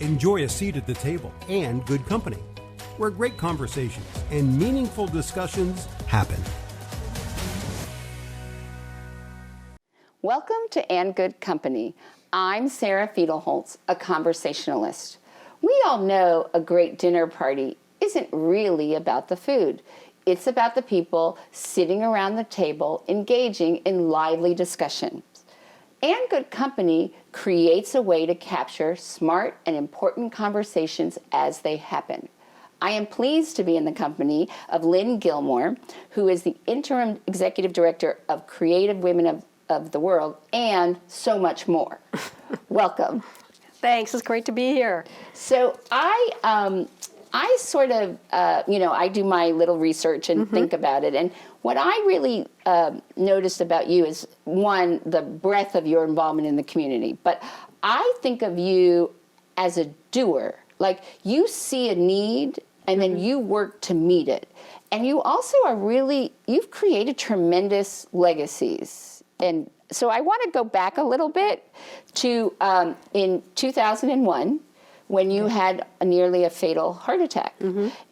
enjoy a seat at the table and good company, where great conversations and meaningful discussions happen. Welcome to And Good Company. I'm Sarah Fiedelholtz, a conversationalist. We all know a great dinner party isn't really about the food. It's about the people sitting around the table engaging in lively discussions. And Good Company creates a way to capture smart and important conversations as they happen. I am pleased to be in the company of Lynne Gilmore, who is the Interim Executive Director of Creative Women of the World, and so much more. Welcome. Thanks, it's great to be here. So I sort of, I do my little research and think about it. And what I really noticed about you is, one, the breadth of your involvement in the community. But I think of you as a doer. Like, you see a need and then you work to meet it. And you also you've created tremendous legacies. And so I want to go back a little bit to in 2001, when you had nearly a fatal heart attack.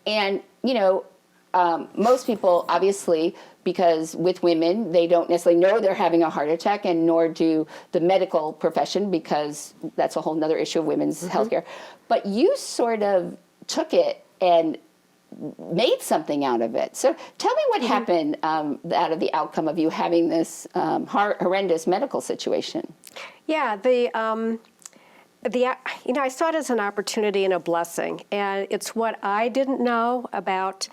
And, most people, obviously, because with women, they don't necessarily know they're having a heart attack, and nor do the medical profession, because that's a whole nother issue of women's healthcare. But you sort of took it and made something out of it. So tell me what happened out of the outcome of you having this horrendous medical situation. Yeah, I saw it as an opportunity and a blessing, and it's what I didn't know about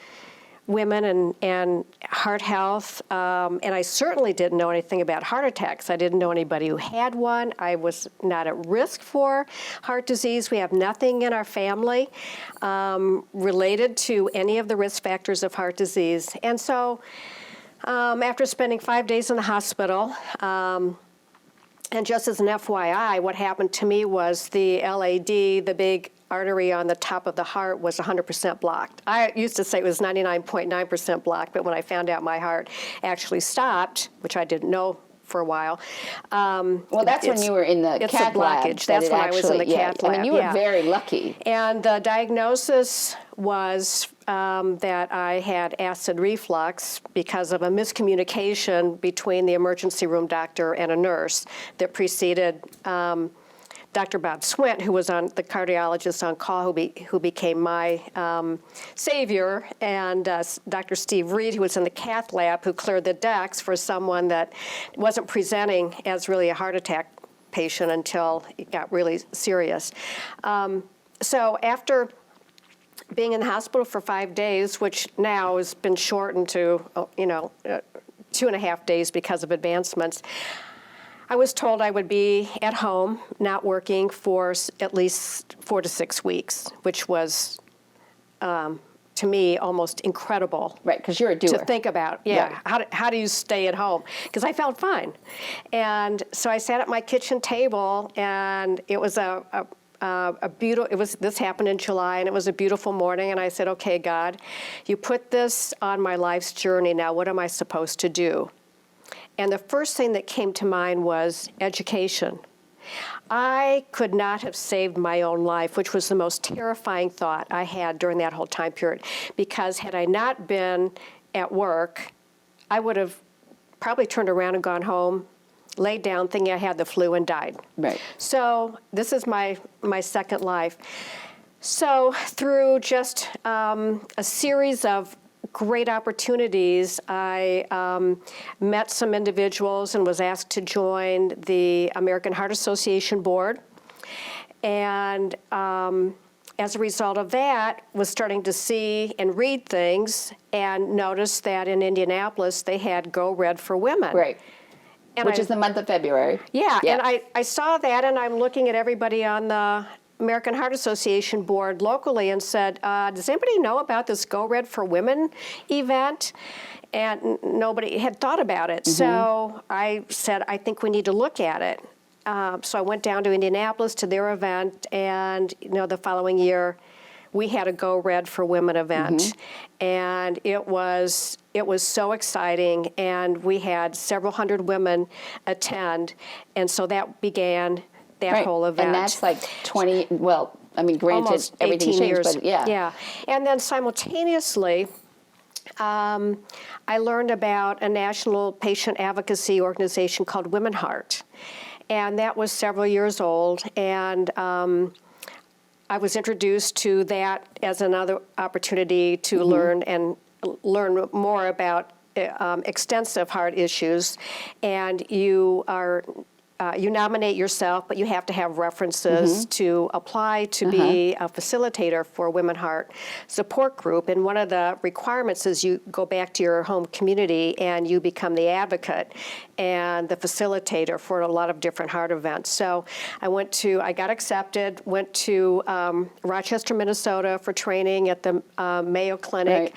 women and heart health, and I certainly didn't know anything about heart attacks. I didn't know anybody who had one. I was not at risk for heart disease. We have nothing in our family related to any of the risk factors of heart disease. And so after spending 5 days in the hospital, and just as an FYI, what happened to me was the LAD, the big artery on the top of the heart, was 100% blocked. I used to say it was 99.9% blocked, but when I found out my heart actually stopped, which I didn't know for a while. Well, that's when you were in the cath lab. That's when I was in the cath lab. I mean, you were very lucky. And the diagnosis was that I had acid reflux because of a miscommunication between the emergency room doctor and a nurse that preceded Dr. Bob Swint, who was the cardiologist on call, who became my savior, and Dr. Steve Reed, who was in the cath lab, who cleared the decks for someone that wasn't presenting as really a heart attack patient until it got really serious. So after being in the hospital for 5 days, which now has been shortened to 2.5 days because of advancements, I was told I would be at home, not working, for at least 4 to 6 weeks, which was, to me, almost incredible. Right, because you're a doer. To think about, yeah. Right. How do you stay at home? Because I felt fine. And so I sat at my kitchen table, and it was a beautiful, this happened in July, and it was a beautiful morning, and I said, okay, God, you put this on my life's journey. Now, what am I supposed to do? And the first thing that came to mind was education. I could not have saved my own life, which was the most terrifying thought I had during that whole time period, because had I not been at work, I would have probably turned around and gone home, laid down thinking I had the flu, and died. Right. So this is my second life. So through just a series of great opportunities, I met some individuals and was asked to join the American Heart Association board. And as a result of that, was starting to see and read things and noticed that in Indianapolis, they had Go Red for Women. Right. Which is the month of February. Yeah, and I saw that, and I'm looking at everybody on the American Heart Association board locally and said, does anybody know about this Go Red for Women event? And nobody had thought about it. So I said, I think we need to look at it. So I went down to Indianapolis to their event, and the following year, we had a Go Red for Women event, and it was so exciting, and we had several hundred women attend, and so that began that whole event. And that's like I mean, granted, almost everything 18 changed, years. but yeah. Yeah. And then simultaneously, I learned about a national patient advocacy organization called Women Heart. And that was several years old. And I was introduced to that as another opportunity to learn more about extensive heart issues. And you nominate yourself, but you have to have references to apply to be a facilitator for Women Heart Support Group. And one of the requirements is you go back to your home community and you become the advocate and the facilitator for a lot of different heart events. So I got accepted, went to Rochester, Minnesota for training at the Mayo Clinic,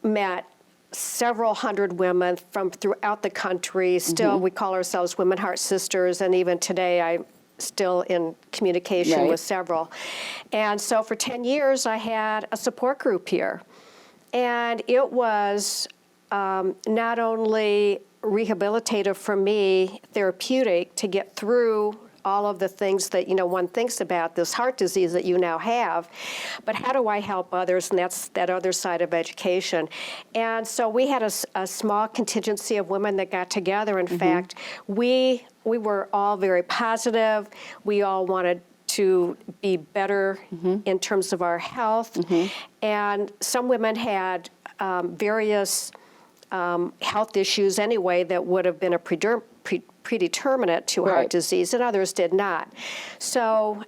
met several hundred women from throughout the country. Still, we call ourselves Women Heart Sisters, and even today I'm still in communication with several. And so for 10 years, I had a support group here. And it was not only rehabilitative for me, therapeutic to get through all of the things that, one thinks about this heart disease that you now have, but how do I help others? And that's that other side of education. And so we had a small contingency of women that got together. In fact, we were all very positive. We all wanted to be better in terms of our health. And some women had various health issues anyway that would have been a predeterminate to heart disease, and others did not. So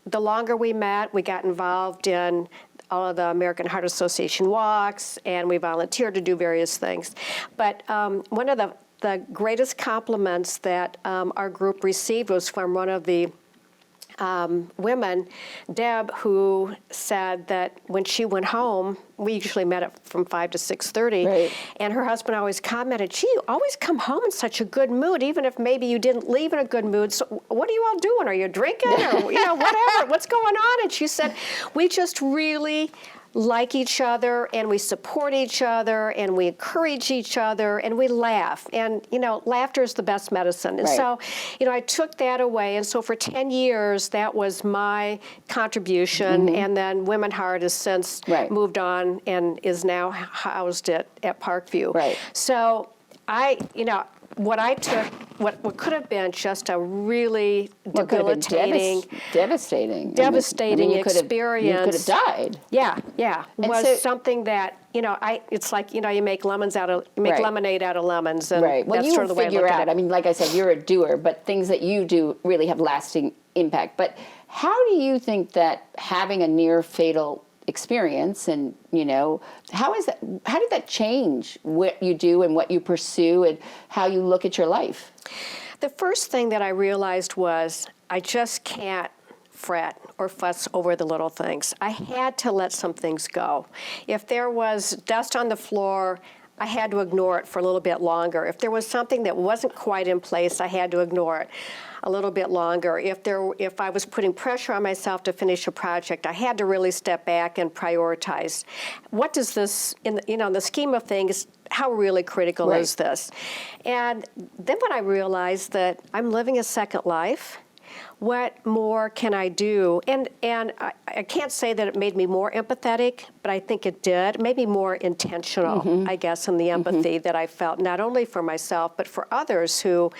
the longer we met, we got involved in all of the American Heart Association walks, and we volunteered to do various things. But one of the greatest compliments that our group received was from one of the women, Deb, who said that when she went home, we usually met up from 5 to 6:30, and her husband always commented, "Gee, you always come home in such a good mood, even if maybe you didn't leave in a good mood. So what are you all doing? Are you drinking or whatever? What's going on?" And she said, "We just really like each other, and we support each other, and we encourage each other, and we laugh. And, laughter is the best medicine." And so, I took that away. And so for 10 years, that was my contribution. And then Women Heart has since moved on and is now housed at Parkview. So what I took, what could have been just a really debilitating, devastating experience. You could have died. Yeah. And was something that, it's like, you make lemonade out of lemons. And well, that's you sort of the way I look at it. I mean, like I said, you're a doer, but things that you do really have lasting impact. But how do you think that having a near fatal experience and how did that change what you do and what you pursue and how you look at your life? The first thing that I realized was I just can't fret or fuss over the little things. I had to let some things go. If there was dust on the floor, I had to ignore it for a little bit longer. If there was something that wasn't quite in place, I had to ignore it a little bit longer. If I was putting pressure on myself to finish a project, I had to really step back and prioritize. What does this, in the scheme of things, how really critical is this? And then when I realized that I'm living a second life, what more can I do? And I can't say that it made me more empathetic, but I think it did. It made me more intentional, I guess, in the empathy that I felt, not only for myself, but for others who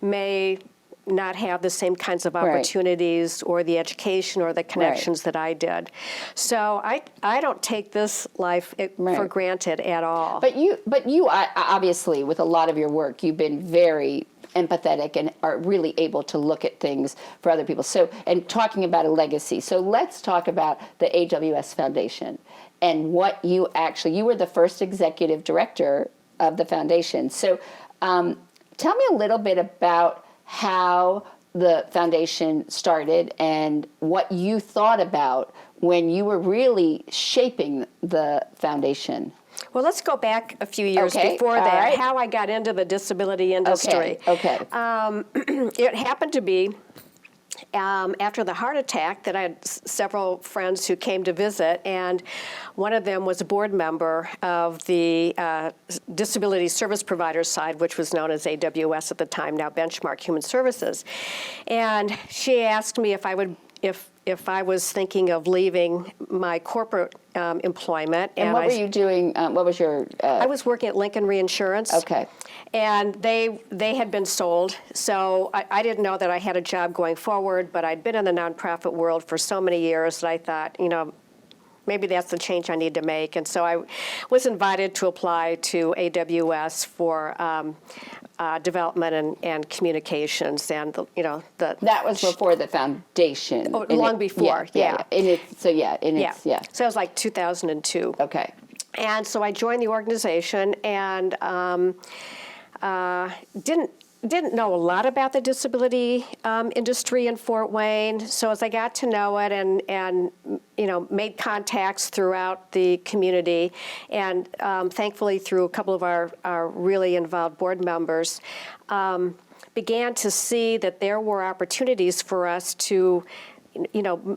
may not have the same kinds of opportunities or the education or the connections that I did. So I don't take this life for granted at all. But you obviously, with a lot of your work, you've been very empathetic and are really able to look at things for other people. So, and talking about a legacy. So let's talk about the AWS Foundation and what you were the first executive director of the foundation. So tell me a little bit about how the foundation started and what you thought about when you were really shaping the foundation. Well, let's go back a few years before that, how I got into the disability industry. It happened to be after the heart attack that I had several friends who came to visit, and one of them was a board member of the Disability Service Provider side, which was known as AWS at the time, now Benchmark Human Services. And she asked me if if I was thinking of leaving my corporate employment. And what were you doing? What was your? I was working at Lincoln Reinsurance. Okay. And they had been sold, so I didn't know that I had a job going forward, but I'd been in the nonprofit world for so many years that I thought, maybe that's the change I need to make. And so I was invited to apply to AWS for development and communications, and that was before the foundation. Oh, long before, yeah. So it was like 2002. Okay. And so I joined the organization and didn't know a lot about the disability industry in Fort Wayne. So as I got to know it and made contacts throughout the community, and thankfully through a couple of our really involved board members, began to see that there were opportunities for us to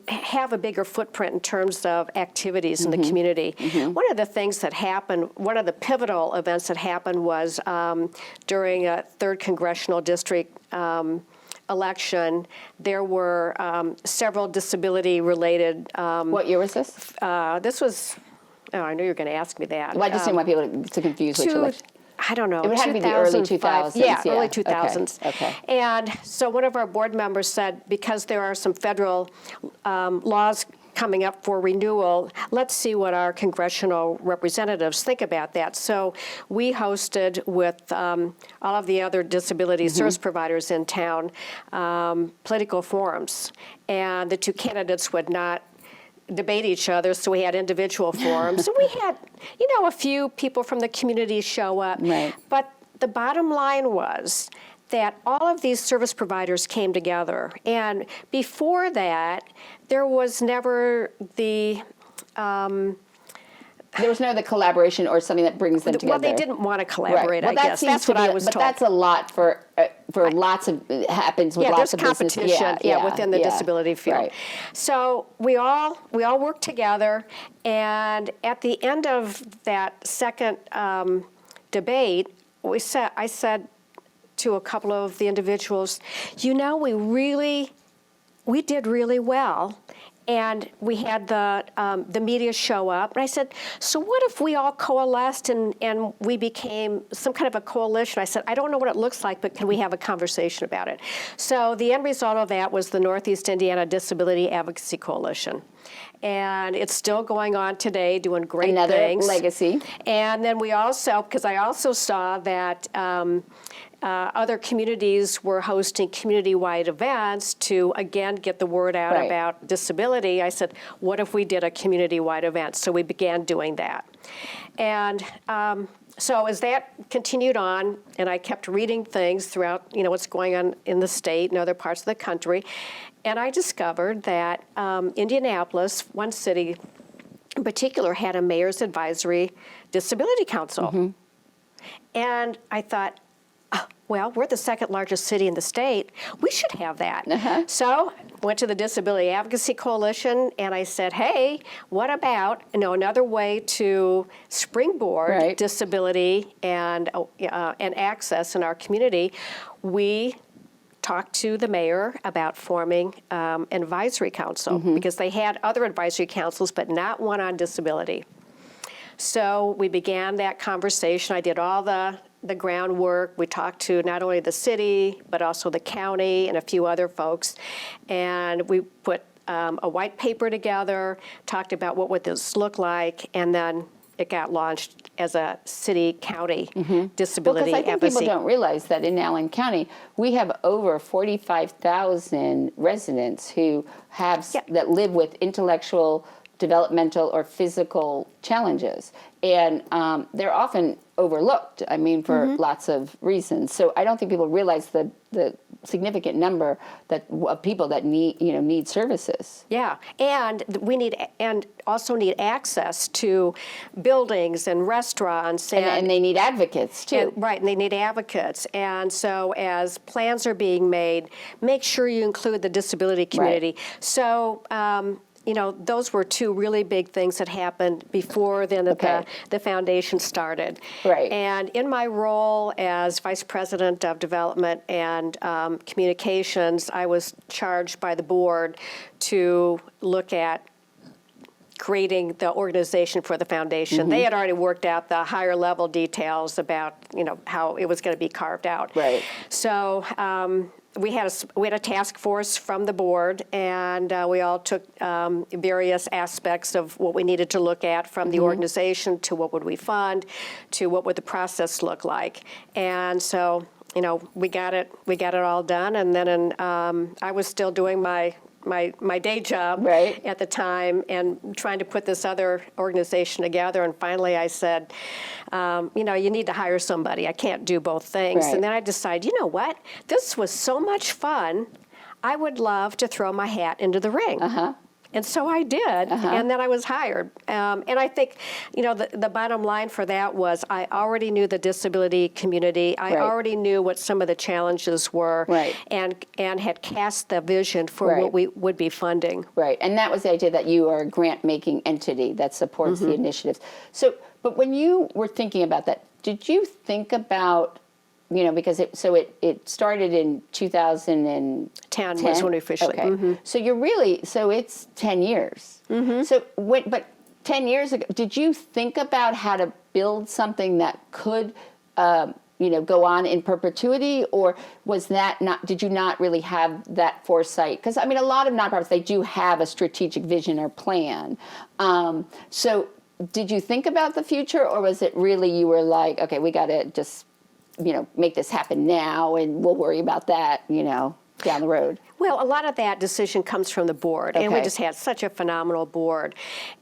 have a bigger footprint in terms of activities in the community. One of the things that happened, one of the pivotal events that happened was during a 3rd Congressional District election, there were several disability-related... what year was this? This was, I knew you were going to ask me that. Well, I just didn't want people to confuse which election. I don't know. It would have to be the early 2000s. Yeah, early 2000s. Okay. And so one of our board members said, because there are some federal laws coming up for renewal, let's see what our congressional representatives think about that. So we hosted with all of the other disability service providers in town political forums, and the two candidates would not debate each other, so we had individual forums. And we had, a few people from the community show up. Right. But the bottom line was that all of these service providers came together. And before that, there was never the... there was no the collaboration or something that brings them together. Well, they didn't want to collaborate, right. I guess. That's what I was told. But that's a lot for lots of, happens with lots of businesses. There's competition within the disability field. Right. So we all worked together, and at the end of that second debate, I said to a couple of the individuals, we did really well. And we had the media show up. And I said, so what if we all coalesced and we became some kind of a coalition? I said, I don't know what it looks like, but can we have a conversation about it? So the end result of that was the Northeast Indiana Disability Advocacy Coalition. And it's still going on today, doing great things. Another legacy. And then we also, because I also saw that other communities were hosting community-wide events to, again, get the word out about disability. I said, what if we did a community-wide event? So we began doing that. And so as that continued on, and I kept reading things throughout, what's going on in the state and other parts of the country, and I discovered that Indianapolis, one city in particular, had a Mayor's Advisory Disability Council. And I thought, well, we're the second largest city in the state. We should have that. So went to the Disability Advocacy Coalition, and I said, hey, what about another way to springboard disability and access in our community? We talked to the mayor about forming an advisory council because they had other advisory councils, but not one on disability. So we began that conversation. I did all the groundwork. We talked to not only the city, but also the county and a few other folks. And we put a white paper together, talked about what would this look like, and then it got launched as a city-county disability I think advocacy. people don't realize that in Allen County, we have over 45,000 residents who have that live with intellectual, developmental, or physical challenges. And they're often overlooked, for lots of reasons. So I don't think people realize the significant number of people that need services. Yeah, and we also need access to buildings and restaurants. And they need advocates, too. And they need advocates. And so as plans are being made, make sure you include the disability community. So those were two really big things that happened before then the foundation started. Right. And in my role as Vice President of Development and Communications, I was charged by the board to look at creating the organization for the foundation. They had already worked out the higher level details about, how it was going to be carved out. Right. So we had a task force from the board, and we all took various aspects of what we needed to look at, from the organization to what would we fund, to what would the process look like. And so, we got it all done. And then I was still doing my day job at the time and trying to put this other organization together. And finally I said, you need to hire somebody. I can't do both things. Right. And then I decided, you know what? This was so much fun. I would love to throw my hat into the ring. And so I did, and then I was hired. And I think, the bottom line for that was I already knew the disability community. I already knew what some of the challenges were, and had cast the vision for what we would be funding. Right, and that was the idea that you are a grant-making entity that supports the initiatives. So, but when you were thinking about that, did you think about, because it started in 2010 was when we officially. Okay. So so it's 10 years. So but 10 years ago, did you think about how to build something that could, go on in perpetuity, or was that not? Did you not really have that foresight? Because a lot of nonprofits, they do have a strategic vision or plan. So did you think about the future, or was it really you were like, okay, we got to just make this happen now, and we'll worry about that, down the road? Well, a lot of that decision comes from the board, and we just had such a phenomenal board,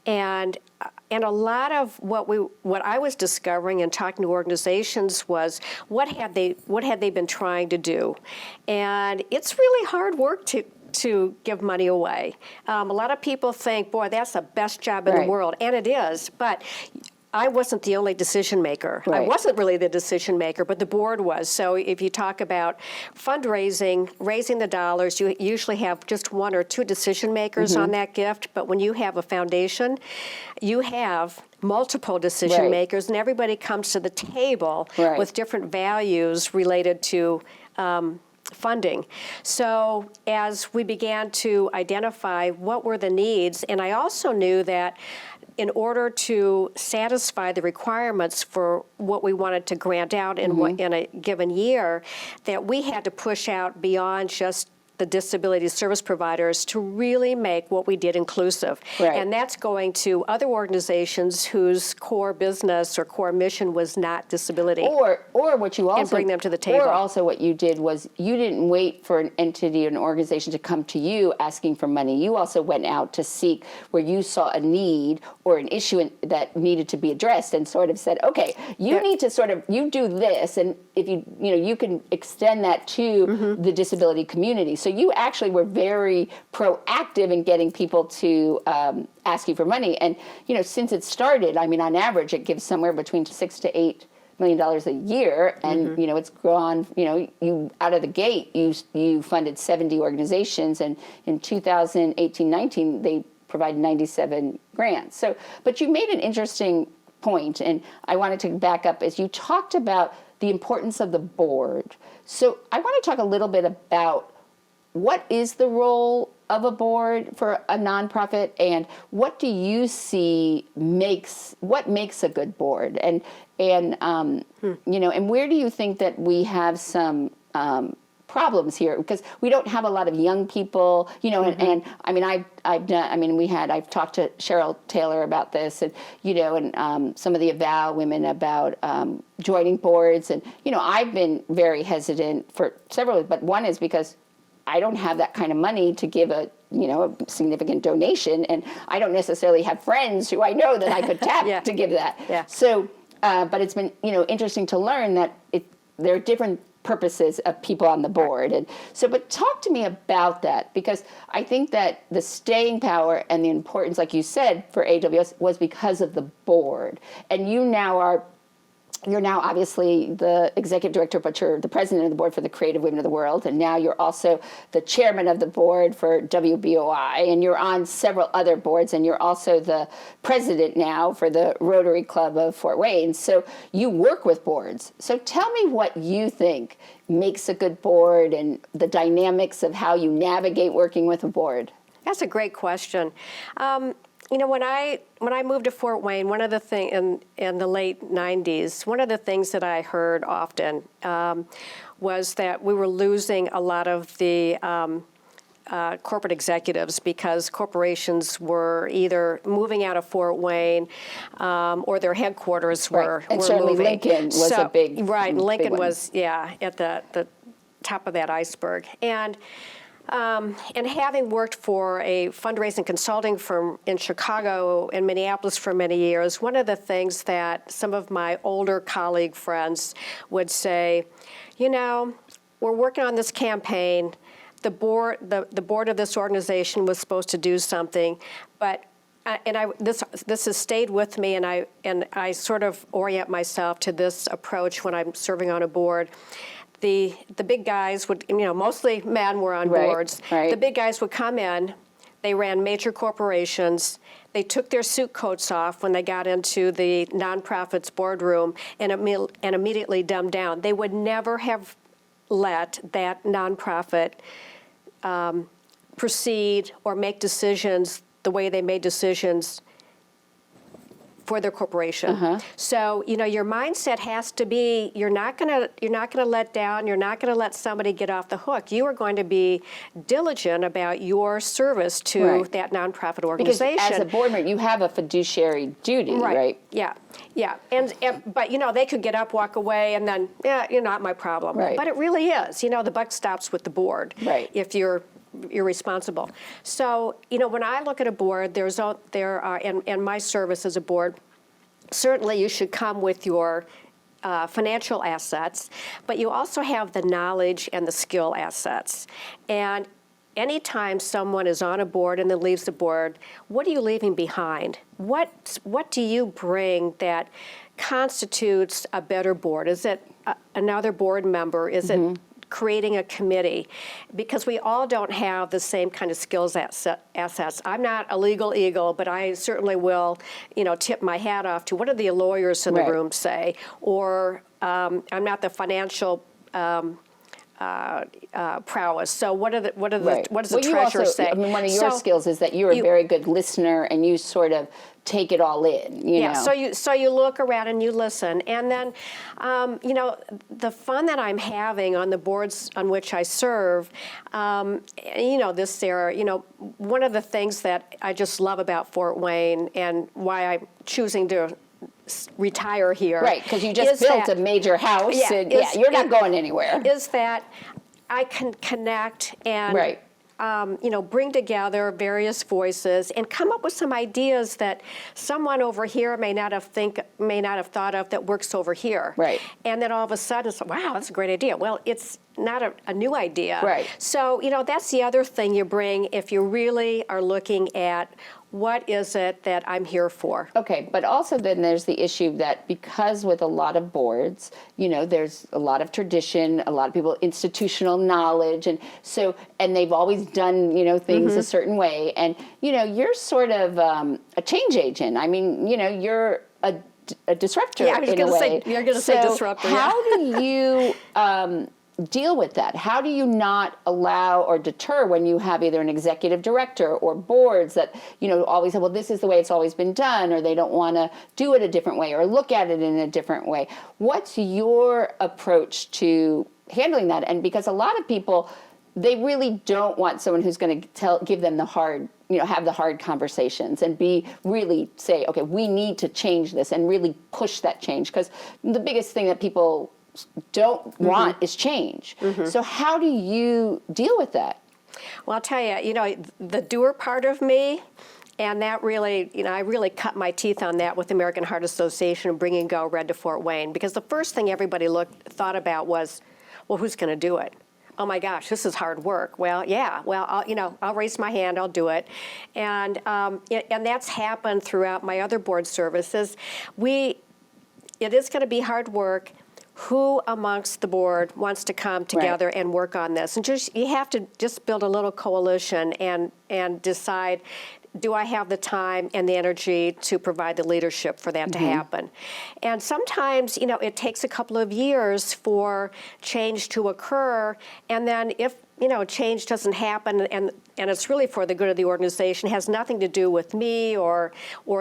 and a lot of what I was discovering and talking to organizations was what had they been trying to do, and it's really hard work to give money away. A lot of people think, boy, that's the best job in the world, and it is, but I wasn't the only decision maker. I wasn't really the decision maker, but the board was. So if you talk about fundraising, raising the dollars, you usually have just one or two decision makers on that gift. But when you have a foundation, you have multiple decision makers, and everybody comes to the table with different values related to funding. So as we began to identify what were the needs, and I also knew that in order to satisfy the requirements for what we wanted to grant out in a given year, that we had to push out beyond just the disability service providers to really make what we did inclusive. And that's going to other organizations whose core business or core mission was not disability. Or what you also... And bring them to the table. Or also what you did was you didn't wait for an entity, an organization to come to you asking for money. You also went out to seek where you saw a need or an issue that needed to be addressed, and sort of said, okay, you need to you do this, and if you can extend that to the disability community. So you actually were very proactive in getting people to ask you for money. And, since it started, on average, it gives somewhere between $6 to $8 million a year. And, it's grown, you out of the gate, you funded 70 organizations. And in 2018-19, they provided 97 grants. So, but you made an interesting point, and I wanted to back up as you talked about the importance of the board. So I want to talk a little bit about what is the role of a board for a nonprofit, and what do you see makes a good board, and where do you think that we have some problems here, because we don't have a lot of young people, and I've talked to Cheryl Taylor about this, and some of the Avow women about joining boards, and I've been very hesitant for several, but one is because I don't have that kind of money to give a significant donation, and I don't necessarily have friends who I know that I could tap to give that. So, but it's been interesting to learn that there are different purposes of people on the board, and so. But talk to me about that, because I think that the staying power and the importance, like you said, for AWS was because of the board, and you now are you're now obviously the executive director, but you're the president of the board for the Creative Women of the World, and now you're also the chairman of the board for WBOI, and you're on several other boards, and you're also the president now for the Rotary Club of Fort Wayne. So you work with boards. So tell me what you think makes a good board and the dynamics of how you navigate working with a board. That's a great question. When I moved to Fort Wayne, one of the things in the late 90s, one of the things that I heard often was that we were losing a lot of the corporate executives because corporations were either moving out of Fort Wayne or their headquarters were And certainly moving. Lincoln was a big right. big Lincoln one. was at the top of that iceberg. And having worked for a fundraising consulting firm in Chicago and Minneapolis for many years, one of the things that some of my older colleague friends would say, we're working on this campaign. The board of this organization was supposed to do something, but this has stayed with me, and I sort of orient myself to this approach when I'm serving on a board. The big guys would, mostly men were on boards. Right. The big guys would come in. They ran major corporations. They took their suit coats off when they got into the nonprofit's boardroom and immediately dumbed down. They would never have let that nonprofit proceed or make decisions the way they made decisions for their corporation. So, your mindset has to be, you're not gonna let down, you're not gonna let somebody get off the hook. You are going to be diligent about your service to that nonprofit organization. Because as a board member, you have a fiduciary duty, right? Yeah. But they could get up, walk away, and then, you're not my problem. Right. But it really is. The buck stops with the board. Right. If you're responsible. So, when I look at a board, there are, and my service as a board, certainly you should come with your financial assets, but you also have the knowledge and the skill assets. And anytime someone is on a board and then leaves the board, what are you leaving behind? What do you bring that constitutes a better board? Is it another board member? Is it creating a committee? Because we all don't have the same kind of skills assets. I'm not a legal eagle, but I certainly will, tip my hat off to what do the lawyers in the room say, or I'm not the financial prowess. So what does the treasurer say? One of your skills is that you're a very good listener, and you sort of take it all in. You know? So you look around and you listen, and then the fun that I'm having on the boards on which I serve. This, Sarah. One of the things that I just love about Fort Wayne and why I'm choosing to retire here. Right, because you just built a major house. You're not going anywhere. Is that I can connect and bring together various voices and come up with some ideas that someone over here may not have thought of that works over here. Right. And then all of a sudden, it's, wow, that's a great idea. Well, it's not a new idea. Right. So, that's the other thing you bring if you really are looking at what is it that I'm here for? Okay, but also then there's the issue that because with a lot of boards, there's a lot of tradition, a lot of people, institutional knowledge, and they've always done, things a certain way, and, you're sort of a change agent. I mean, you're a disruptor in a way. You're going to say disruptor. How do you deal with that? How do you not allow or deter when you have either an executive director or boards that, always say, well, this is the way it's always been done, or they don't want to do it a different way or look at it in a different way? What's your approach to handling that? And because a lot of people, they really don't want someone who's going to give them the hard, have the hard conversations and really say, okay, we need to change this and really push that change. Because the biggest thing that people don't want is change. So how do you deal with that? Well, I'll tell you, the doer part of me, and that really, I really cut my teeth on that with the American Heart Association and bringing Go Red to Fort Wayne, because the first thing everybody thought about was, well, who's going to do it? Oh my gosh, this is hard work. Well, yeah. Well, I'll raise my hand. I'll do it, and that's happened throughout my other board services. it is going to be hard work. Who amongst the board wants to come together and work on this? And you have to just build a little coalition and decide, do I have the time and the energy to provide the leadership for that to happen? And sometimes, it takes a couple of years for change to occur, and then if change doesn't happen, and it's really for the good of the organization, it has nothing to do with me or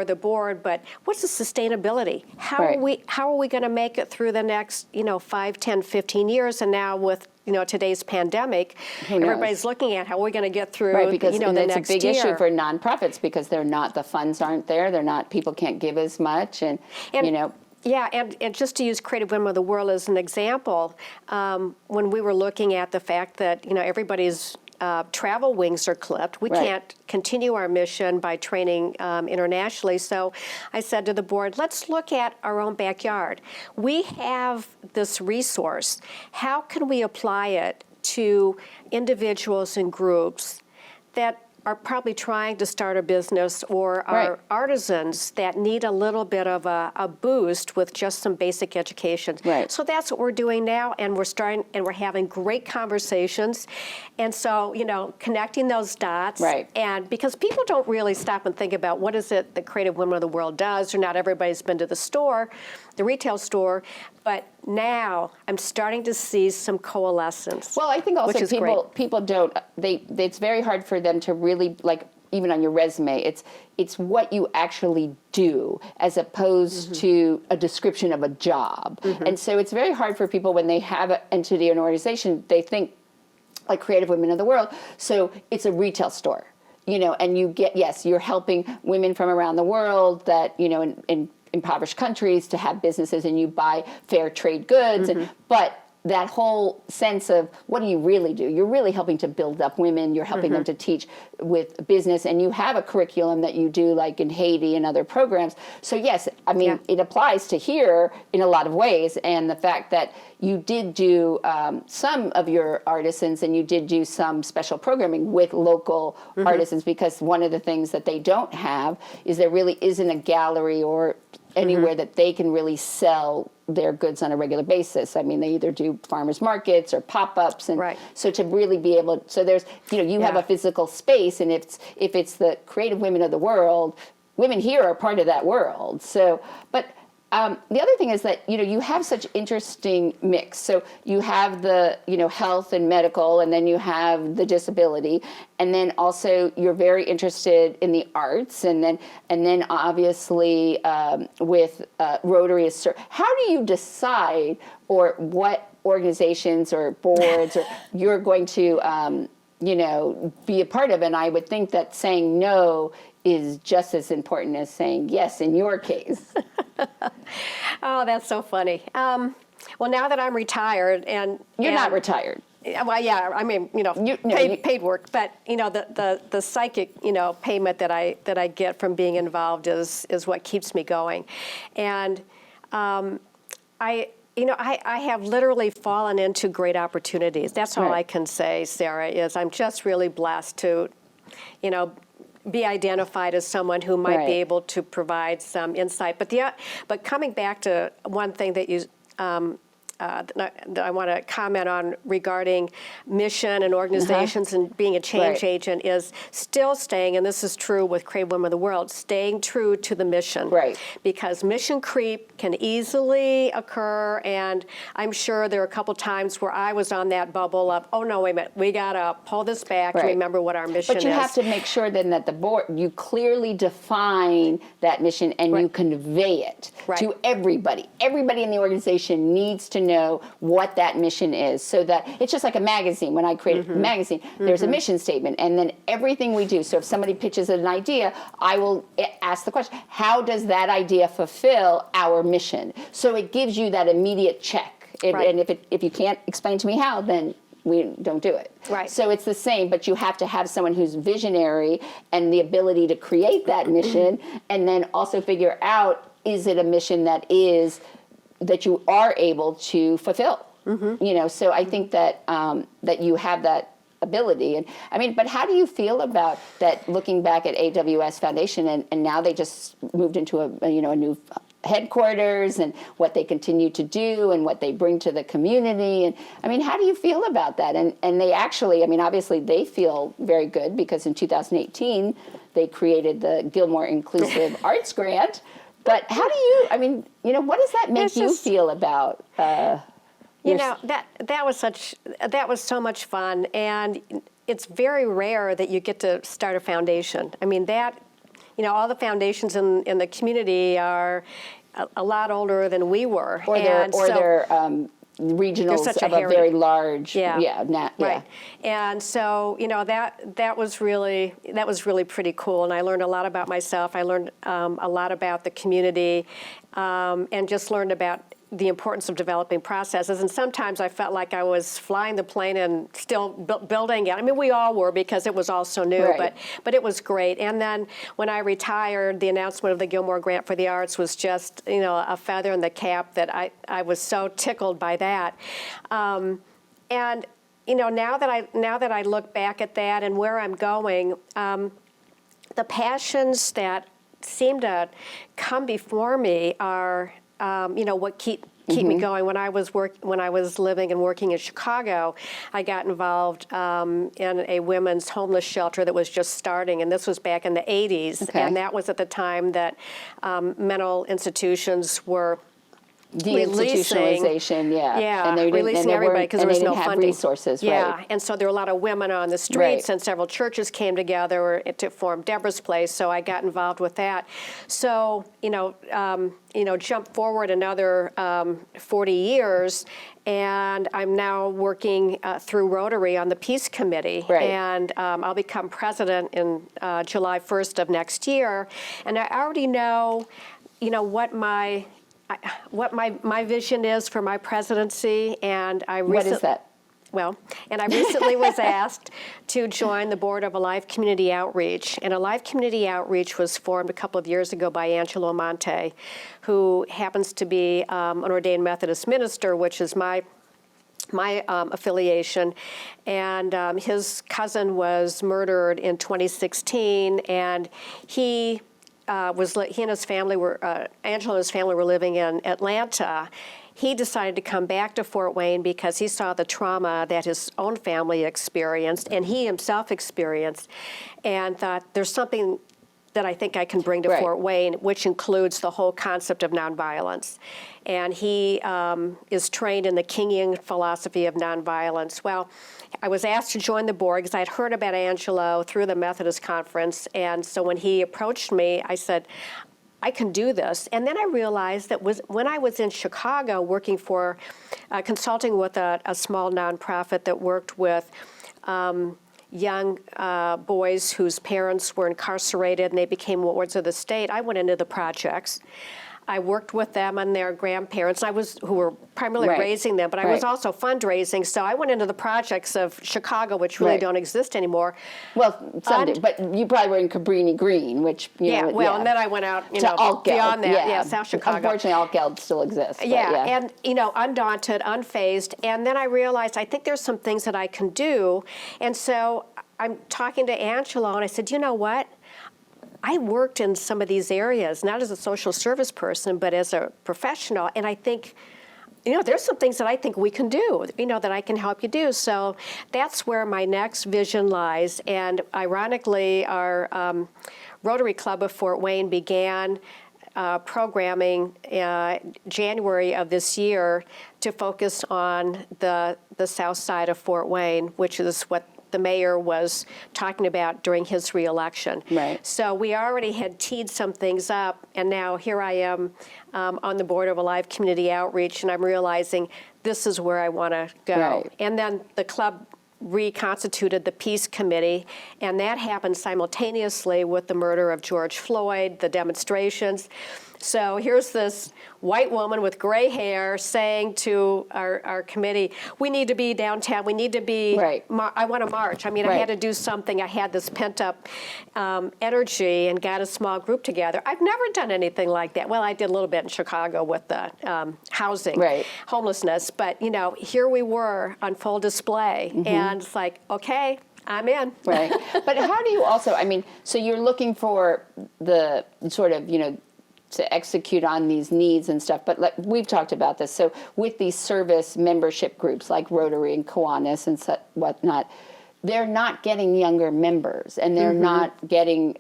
the board, but what's the sustainability? How are we going to make it through the next 5, 10, 15 years? And now with today's pandemic, everybody's looking at how we're going to get through because the that's next a big year. issue for nonprofits because the funds aren't there, people can't give as much, and Yeah, and just to use Creative Women of the World as an example, when we were looking at the fact that everybody's travel wings are clipped, we can't continue our mission by training internationally. So I said to the board, let's look at our own backyard. We have this resource. How can we apply it to individuals and groups that are probably trying to start a business or are artisans that need a little bit of a boost with just some basic education. So that's what we're doing now, and we're having great conversations. And so, connecting those dots. And because people don't really stop and think about what is it that Creative Women of the World does, or not everybody's been to the store, the retail store, but now I'm starting to see some coalescence. Well, I think also people don't, it's very hard for them to really, even on your resume, it's what you actually do as opposed to a description of a job. And so it's very hard for people when they have an entity or an organization, they think like Creative Women of the World, so it's a retail store, and you get, you're helping women from around the world that, in impoverished countries to have businesses, and you buy fair trade goods, but that whole sense of what do you really do? You're really helping to build up women. You're helping them to teach with business, and you have a curriculum that you do like in Haiti and other programs. So yes, it applies to here in a lot of ways, and the fact that you did do some of your artisans and you did do some special programming with local artisans, because one of the things that they don't have is there really isn't a gallery or anywhere that they can really sell their goods on a regular basis. They either do farmers markets or pop-ups, and so to really be able, so there's, you have a physical space, and if it's the Creative Women of the World, women here are part of that world. So, but the other thing is that, you have such interesting mix. So you have the, health and medical, and then you have the disability, and then also you're very interested in the arts, and then obviously with Rotary. How do you decide, or what organizations or boards or you're going to, be a part of? And I would think that saying no is just as important as saying yes in your case. Oh, that's so funny. Well, now that I'm retired, and you're not retired. Well, yeah, paid work, but the psychic payment that I get from being involved is what keeps me going, and I have literally fallen into great opportunities. That's all I can say, Sarah. Is I'm just really blessed to, be identified as someone who might be able to provide some insight. But coming back to one thing that you that I want to comment on regarding mission and organizations and being a change agent is still staying, and this is true with Creative Women of the World, staying true to the mission. Right. Because mission creep can easily occur, and I'm sure there are a couple times where I was on that bubble of, oh no, wait a minute, we got to pull this back and remember what our mission is. But you have to make sure then that the board, you clearly define that mission and you convey it to everybody. Everybody in the organization needs to know what that mission is, so that it's just like a magazine. When I create a magazine, there's a mission statement, and then everything we do. So if somebody pitches an idea, I will ask the question, how does that idea fulfill our mission? So it gives you that immediate check. And if you can't explain to me how, then we don't do it. Right. So it's the same, but you have to have someone who's visionary and the ability to create that mission, and then also figure out, is it a mission that you are able to fulfill? So I think that that you have that ability. And I mean, but how do you feel about that, looking back at Aws Foundation, and now they just moved into a new headquarters and what they continue to do and what they bring to the community. And I mean, how do you feel about that? And they actually, I mean, obviously they feel very good because in 2018 they created the Gilmore Inclusive Arts Grant. But how do you, I mean, you know, what does that make you feel about? You know, that was so much fun, and it's very rare that you get to start a foundation. I mean, you know, all the foundations in the community are a lot older than we were. Or they're regionals of a very large, right. And so, you know, that was really pretty cool, and I learned a lot about myself. I learned a lot about the community, and just learned about the importance of developing processes. And sometimes I felt like I was flying the plane and still building it. I mean, we all were because it was all so new, but it was great. And then when I retired, the announcement of the Gilmore Grant for the Arts was just, you know, a feather in the cap that I was so tickled by that. And you know, now that I look back at that and where I'm going, the passions that seem to come before me are, you know, what keep me going. When I was living and working in Chicago, I got involved in a women's homeless shelter that was just starting, and this was back in the 80s, and that was at the time that mental institutions were deinstitutionalization, and they releasing everybody because there was no funding. Resources, and so there were a lot of women on the streets, and several churches came together to form Deborah's Place. So I got involved with that. So you know, jump forward another 40 years, and I'm now working through Rotary on the Peace Committee, and I'll become president in July 1st of next year, and I already know, you know, what my vision is for my presidency, and what is that? Well, and I recently was asked to join the board of a Life Community Outreach, and a Life Community Outreach was formed a couple of years ago by Angelo Monte, who happens to be an ordained Methodist minister, which is my affiliation, and his cousin was murdered in 2016, and he and his family were, Angelo and his family were living in Atlanta. He decided to come back to Fort Wayne because he saw the trauma that his own family experienced and he himself experienced, and thought there's something that I think I can bring to Fort Wayne, which includes the whole concept of nonviolence. And he is trained in the Kingian philosophy of nonviolence. Well, I was asked to join the board because I'd heard about Angelo through the Methodist Conference, and so when he approached me, I said, I can do this. And then I realized that when I was in Chicago working for, consulting with a small nonprofit that worked with young boys whose parents were incarcerated and they became wards of the state, I went into the projects. I worked with them and their grandparents, who were primarily raising them, but I was also fundraising. So I went into the projects of Chicago, which really don't exist anymore. Well, some do, but you probably were in Cabrini Green, which, you know. And then I went out, beyond that, South Chicago. Unfortunately, Altgeld still exists. And, you know, undaunted, unfazed. And then I realized, I think there's some things that I can do. And so I'm talking to Angelo, and I said, you know what? I worked in some of these areas, not as a social service person, but as a professional, and I think, you know, there's some things that I think we can do, you know, that I can help you do. So that's where my next vision lies. And ironically, our Rotary Club of Fort Wayne began programming January of this year to focus on the south side of Fort Wayne, which is what the mayor was talking about during his reelection. So we already had teed some things up, and now here I am on the board of a Live Community Outreach, and I'm realizing this is where I want to go. And then the club reconstituted the Peace Committee, and that happened simultaneously with the murder of George Floyd, the demonstrations. So here's this white woman with gray hair saying to our committee, we need to be downtown, we need to be, I want to march. I mean, I had to do something. I had this pent-up energy and got a small group together. I've never done anything like that. Well, I did a little bit in Chicago with the housing, homelessness, but, you know, here we were on full display, and it's like, okay, I'm in. But how do you also, I mean, so you're looking for the sort of, you know, to execute on these needs and stuff. But like, we've talked about this. So with these service membership groups like Rotary and Kiwanis and whatnot, they're not getting younger members, and they're not getting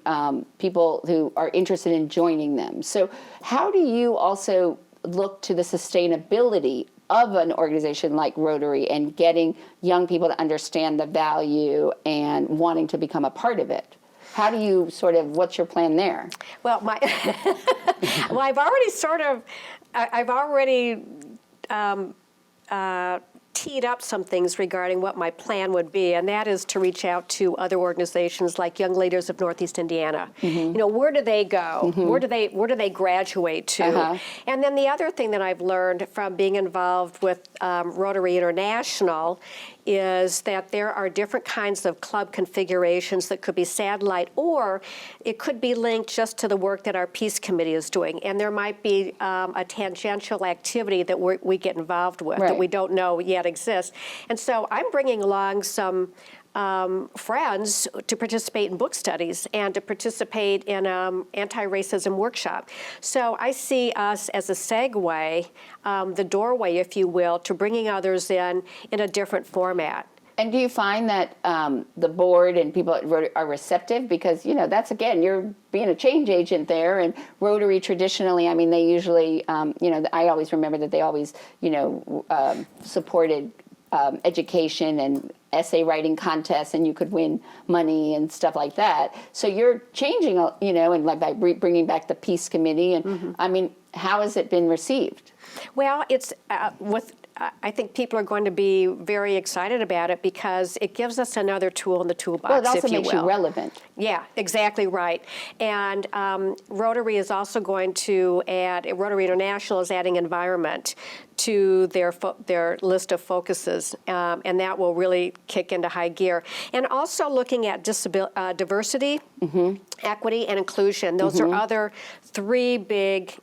people who are interested in joining them. So how do you also look to the sustainability of an organization like Rotary and getting young people to understand the value and wanting to become a part of it? How do you what's your plan there? Well, well, I've already teed up some things regarding what my plan would be, and that is to reach out to other organizations like Young Leaders of Northeast Indiana. Where do they go? Where do they graduate to? And then the other thing that I've learned from being involved with Rotary International is that there are different kinds of club configurations that could be satellite, or it could be linked just to the work that our Peace Committee is doing. And there might be a tangential activity that we get involved with that we don't know yet exists. And so I'm bringing along some friends to participate in book studies and to participate in anti-racism workshop. So I see us as a segue, the doorway, if you will, to bringing others in a different format. And do you find that the board and people at Rotary are receptive? Because, that's, again, you're being a change agent there. And Rotary traditionally, they usually, I always remember that they always, supported education and essay writing contests, and you could win money and stuff like that. So you're changing, and like by bringing back the Peace Committee. And how has it been received? Well, it's I think people are going to be very excited about it because it gives us another tool in the toolbox, well, it also if you makes will. you relevant. Yeah, exactly right. And Rotary is also going to add, Rotary International is adding environment to their list of focuses, and that will really kick into high gear. And also looking at diversity, equity, and inclusion. Those are other three big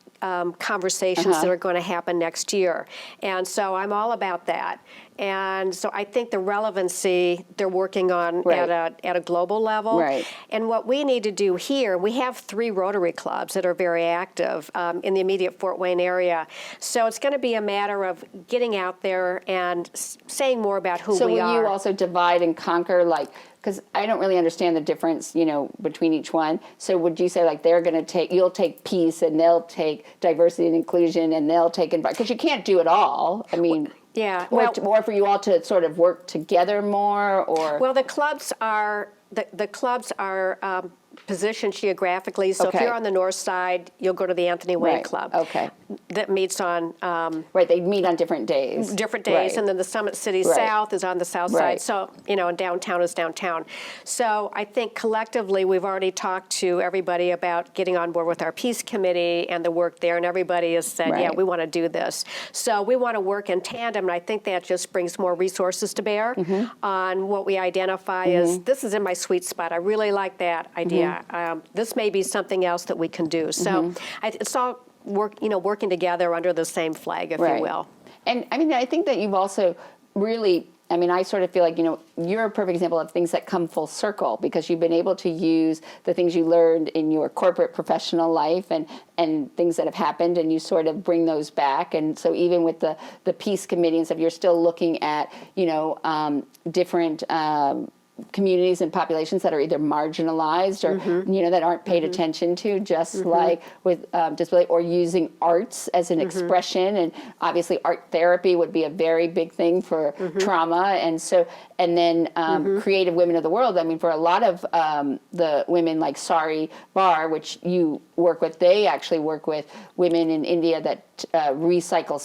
conversations that are going to happen next year. And so I'm all about that. And so I think the relevancy they're working on at a global level. Right. And what we need to do here, we have 3 Rotary clubs that are very active in the immediate Fort Wayne area. So it's going to be a matter of getting out there and saying more about who we are. So will you also divide and conquer, because I don't really understand the difference, between each one. So would you say they're going to you'll take peace and they'll take diversity and inclusion and they'll take because you can't do it all. Yeah. Or for you all to sort of work together more, or. Well, the clubs are positioned geographically. So if you're on the north side, you'll go to the Anthony Wayne Club. Okay. That meets on they meet on different days. And then the Summit City South is on the south side. So and downtown is downtown. So I think collectively we've already talked to everybody about getting on board with our Peace Committee and the work there, and everybody has said, yeah, we want to do this. So we want to work in tandem, and I think that just brings more resources to bear on what we identify as this is in my sweet spot. I really like that idea. This may be something else that we can do. So it's all working together under the same flag, if you will. And I think that you've also really, I sort of feel like, you're a perfect example of things that come full circle, because you've been able to use the things you learned in your corporate professional life and things that have happened, and you sort of bring those back. And so even with the Peace Committee and stuff, you're still looking at, different communities and populations that are either marginalized or that aren't paid attention to, just like with disability, or using arts as an expression. And obviously art therapy would be a very big thing for trauma. And then Creative Women of the World, for a lot of the women like Sari Bar, which you work with, they actually work with women in India that recycle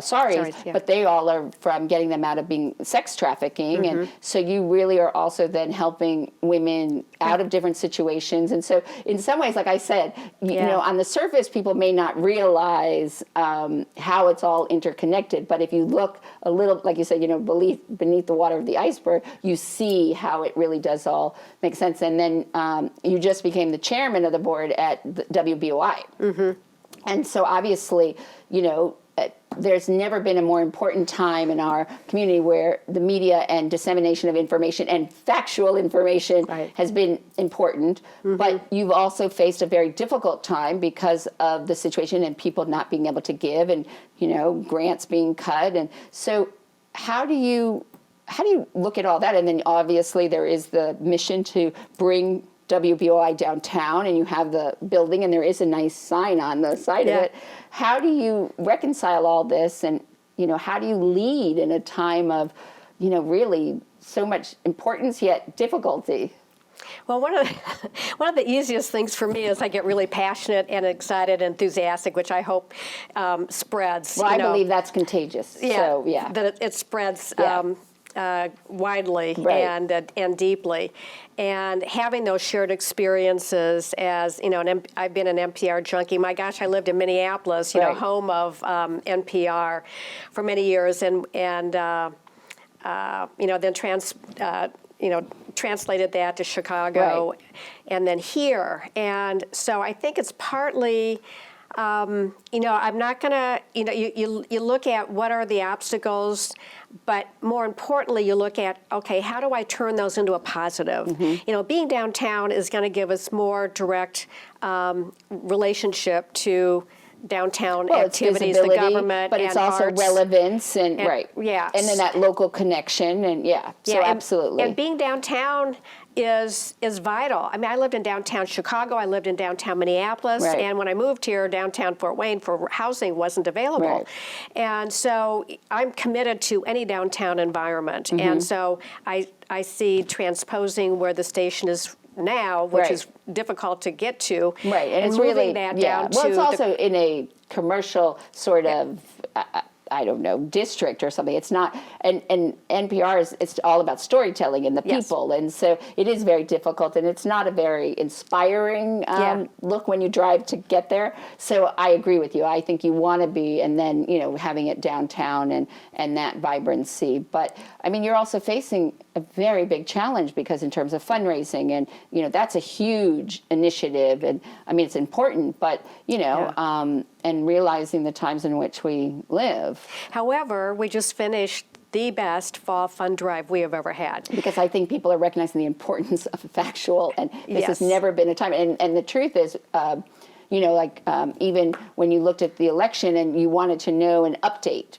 saris, but they all are from getting them out of being sex trafficking. And so you really are also then helping women out of different situations. And so in some ways, like I said, you know, on the surface, people may not realize how it's all interconnected. But if you look a little, like you said, beneath the water of the iceberg, you see how it really does all make sense. And then you just became the chairman of the board at the WBOI. And so obviously, there's never been a more important time in our community where the media and dissemination of information and factual information has been important. But you've also faced a very difficult time because of the situation and people not being able to give, and grants being cut. And so how do you look at all that? And then obviously there is the mission to bring WBOI downtown, and you have the building, and there is a nice sign on the side of it. How do you reconcile all this, and how do you lead in a time of really so much importance yet difficulty? Well, one of the easiest things for me is I get really passionate and excited and enthusiastic, which I hope spreads. Well, I believe that's contagious. Yeah, so, that it spreads widely and deeply. And having those shared experiences as, I've been an NPR junkie. My gosh, I lived in Minneapolis, home of NPR for many years, and then translated that to Chicago, and then here. And so I think it's partly, I'm not going to, you look at what are the obstacles, but more importantly, you look at, okay, how do I turn those into a positive? Being downtown is going to give us more direct relationship to downtown activities, the government, but it's also arts. Relevance and yeah, and then that local connection, and absolutely. And being downtown is vital. I mean, I lived in downtown Chicago, I lived in downtown Minneapolis, and when I moved here, downtown Fort Wayne for housing wasn't available. And so I'm committed to any downtown environment. And so I see transposing where the station is now, which is difficult to get to, and it's moving really that down to it's also in a commercial sort of I don't know, district or something. It's not, and NPR it's all about storytelling and the people, and so it is very difficult, and it's not a very inspiring look when you drive to get there. So I agree with you. I think you want to be, and then having it downtown and that vibrancy. But I mean, you're also facing a very big challenge because in terms of fundraising, and that's a huge initiative, and I mean it's important, but and realizing the times in which we live. However, we just finished the best fall fund drive we have ever had. Because I think people are recognizing the importance of factual, and this has never been a time. And the truth is, even when you looked at the election and you wanted to know an update,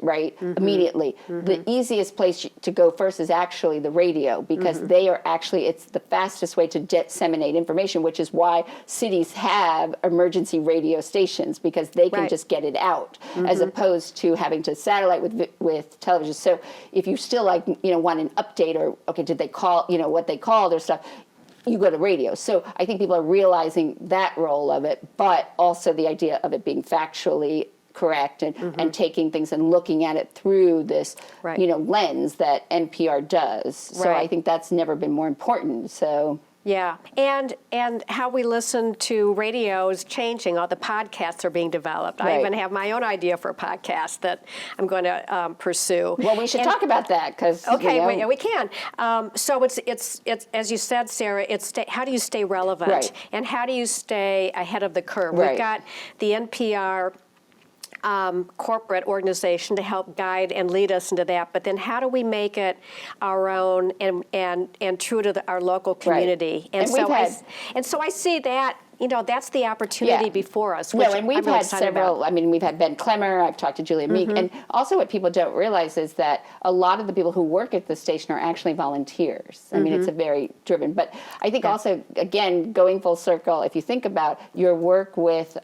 immediately, the easiest place to go first is actually the radio, because they are actually, it's the fastest way to disseminate information, which is why cities have emergency radio stations, because they can just get it out, as opposed to having to satellite with television. So if you still want an update, or, okay, did they call, what they called or stuff, you go to radio. So I think people are realizing that role of it, but also the idea of it being factually correct, and taking things and looking at it through this, lens that NPR does. So I think that's never been more important. So. Yeah, and how we listen to radio is changing. All the podcasts are being developed. I even have my own idea for a podcast that I'm going to pursue. Well, we should talk about that, because we can. So it's as you said, Sarah. It's how do you stay relevant, and how do you stay ahead of the curve? We've got the NPR corporate organization to help guide and lead us into that. But then how do we make it our own and true to our local community? And so I see that, that's the opportunity before us. Which and we've I'm really had several, about. I mean, we've had Ben Clemmer, I've talked to Julia Meek, and also what people don't realize is that a lot of the people who work at the station are actually volunteers. I mean, it's a very driven, but I think also, again, going full circle, if you think about your work with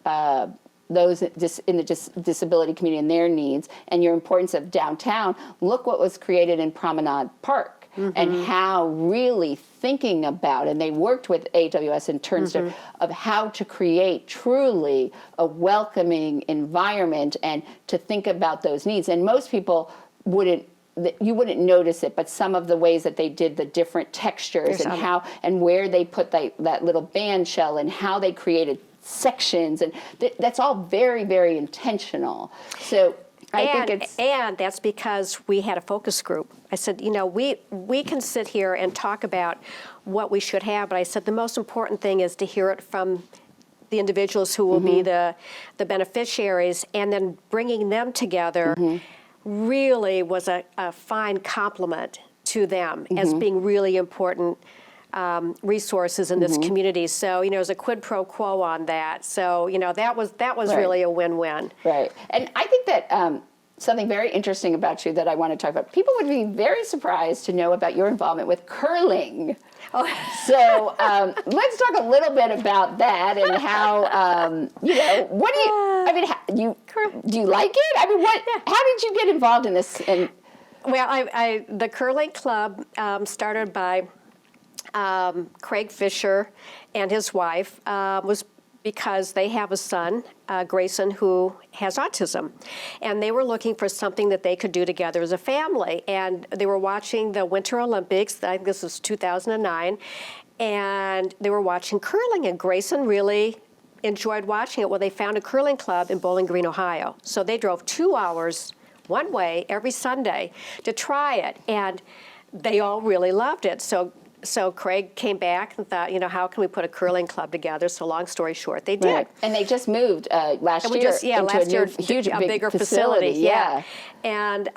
those in the disability community and their needs, and your importance of downtown, look what was created in Promenade Park. And how really thinking about, and they worked with AWS in terms of how to create truly a welcoming environment, and to think about those needs. And most people you wouldn't notice it, but some of the ways that they did the different textures and how and where they put that little band shell, and how they created sections, and that's all very, very intentional. So I think and that's because we had a focus group. I said, we can sit here and talk about what we should have, but I said the most important thing is to hear it from the individuals who will be the beneficiaries, and then bringing them together really was a fine compliment to them as being really important resources in this community. So, there's a quid pro quo on that. So, that was really a win-win. Right. And I think that something very interesting about you that I want to talk about, people would be very surprised to know about your involvement with curling. Oh. So let's talk a little bit about that and how, what do you, do you like it? I mean, how did you get involved in this? Well, the curling club started by Craig Fisher and his wife, was because they have a son, Grayson, who has autism. And they were looking for something that they could do together as a family. And they were watching the Winter Olympics, I think this was 2009, and they were watching curling, and Grayson really enjoyed watching it. Well, they found a curling club in Bowling Green, Ohio. So they drove 2 hours one way every Sunday to try it, and they all really loved it. So Craig came back and thought, how can we put a curling club together? So long story short, they did. Right. And they just moved last year into a bigger facility. Yeah. And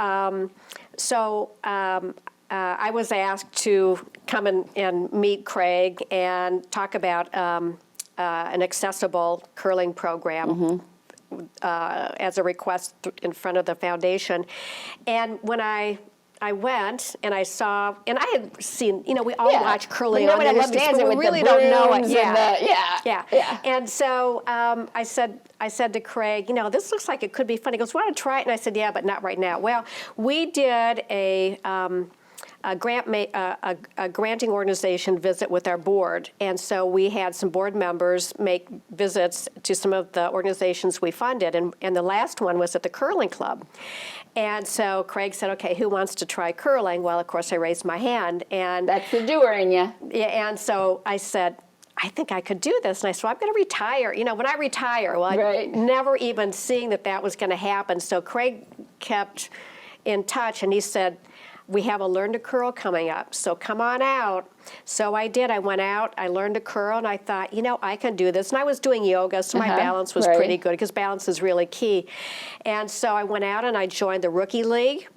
so I was asked to come and meet Craig and talk about an accessible curling program as a request in front of the foundation. And when I went and I saw, and I had seen, we all watch curling on the stands, but we really don't know it. Yeah. And so I said to Craig, this looks like it could be fun. He goes, want to try it? And I said, yeah, but not right now. Well, we did a granting organization visit with our board, and so we had some board members make visits to some of the organizations we funded, and the last one was at the curling club. And so Craig said, okay, who wants to try curling? Well, of course, I raised my hand. And that's the doer in you. Yeah, and so I said, I think I could do this. And I said, well, I'm going to retire. When I retire, I never even seeing that was going to happen. So Craig kept in touch, and he said, we have a Learn to Curl coming up, so come on out. So I did. I went out, I learned to curl, and I thought, I can do this. And I was doing yoga, so my balance was pretty good, because balance is really key. And so I went out and I joined the Rookie League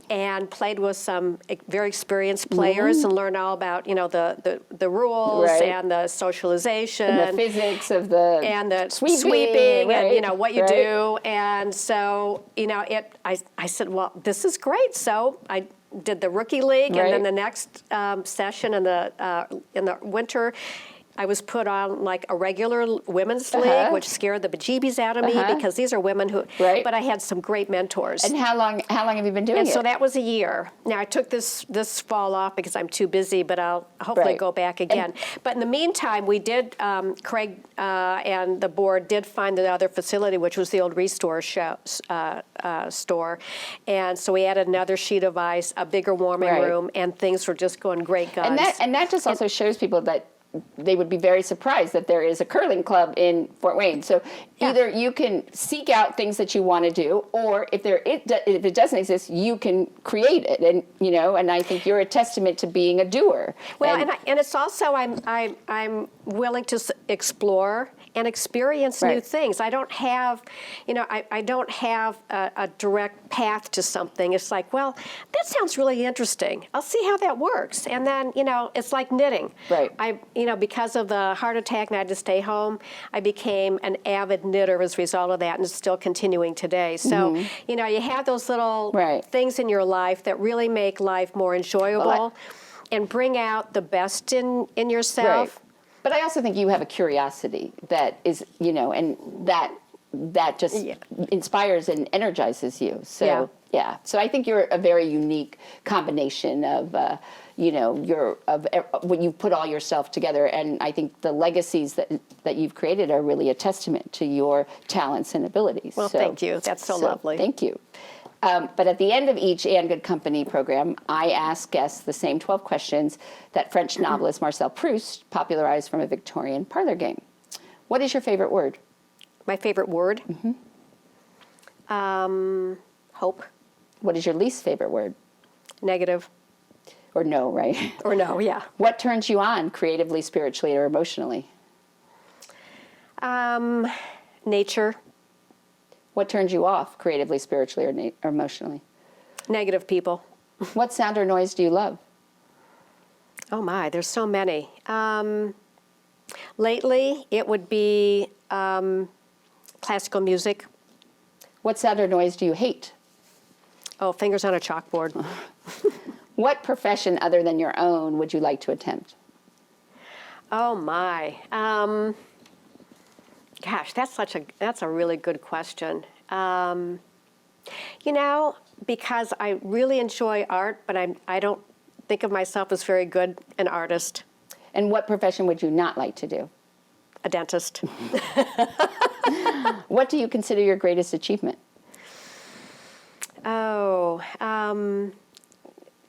and played with some very experienced players and learned all about, the rules and the socialization. And the physics of the and the sweeping and, what you do. And so, I said, well, this is great. So I did the Rookie League, and then the next session in the winter, I was put on like a regular women's league, which scared the bejeebies out of me, because these are women who. But I had some great mentors. And how long have you been doing it? So that was a year. Now I took this fall off because I'm too busy, but I'll hopefully go back again. But in the meantime, we did. Craig and the board did find the other facility, which was the old Restore store, and so we added another sheet of ice, a bigger warming room, and things were just going great guns. And that just also shows people that they would be very surprised that there is a curling club in Fort Wayne. So either you can seek out things that you want to do, or if it doesn't exist, you can create it. And and I think you're a testament to being a doer. Well, and it's also I'm willing to explore and experience new things. I don't have, I don't have a direct path to something. It's like, well, that sounds really interesting. I'll see how that works. And then, it's like knitting. Because of the heart attack and I had to stay home, I became an avid knitter as a result of that, and it's still continuing today. So, you have those little things in your life that really make life more enjoyable and bring out the best in yourself. But I also think you have a curiosity that is, and that just inspires and energizes you. So, So I think you're a very unique combination of, when you put all yourself together. And I think the legacies that you've created are really a testament to your talents and abilities. Well, thank you. That's so lovely. Thank you. But at the end of each And Good Company program, I ask guests the same 12 questions that French novelist Marcel Proust popularized from a Victorian parlor game. What is your favorite word? My favorite word? Hope. What is your least favorite word? Negative. Or no, right? Or no, yeah. What turns you on creatively, spiritually, or emotionally? Nature, What turns you off creatively, spiritually, or emotionally? negative people. What sound or noise do you love? Oh my, there's so many. Lately, it would be classical music. What sound or noise do you hate? Oh, fingers on a chalkboard. What profession other than your own would you like to attempt? Oh my. Gosh, that's a really good question. Because I really enjoy art, but I don't think of myself as very good an artist. And what profession would you not like to do? A dentist. What do you consider your greatest achievement? Oh,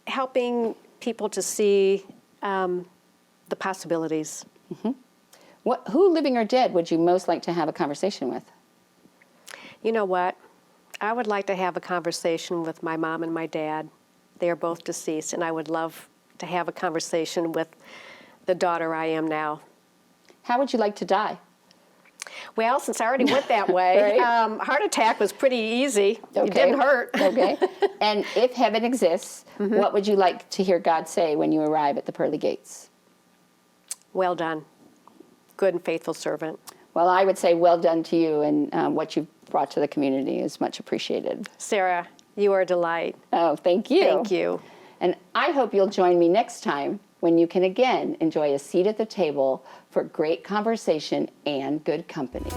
helping people to see the possibilities. Who, living or dead, would you most like to have a conversation with? You know what? I would like to have a conversation with my mom and my dad. They are both deceased, and I would love to have a conversation with the daughter I am now. How would you like to die? Well, since I already went that way, Right. heart attack was pretty easy. Okay. It didn't hurt. Okay. And if heaven exists, what would you like to hear God say when you arrive at the pearly gates? Well done. Good and faithful servant. Well, I would say well done to you, and what you've brought to the community is much appreciated. Sarah, you are a delight. Oh, thank you. Thank you. And I hope you'll join me next time when you can again enjoy a seat at the table for great conversation and good company.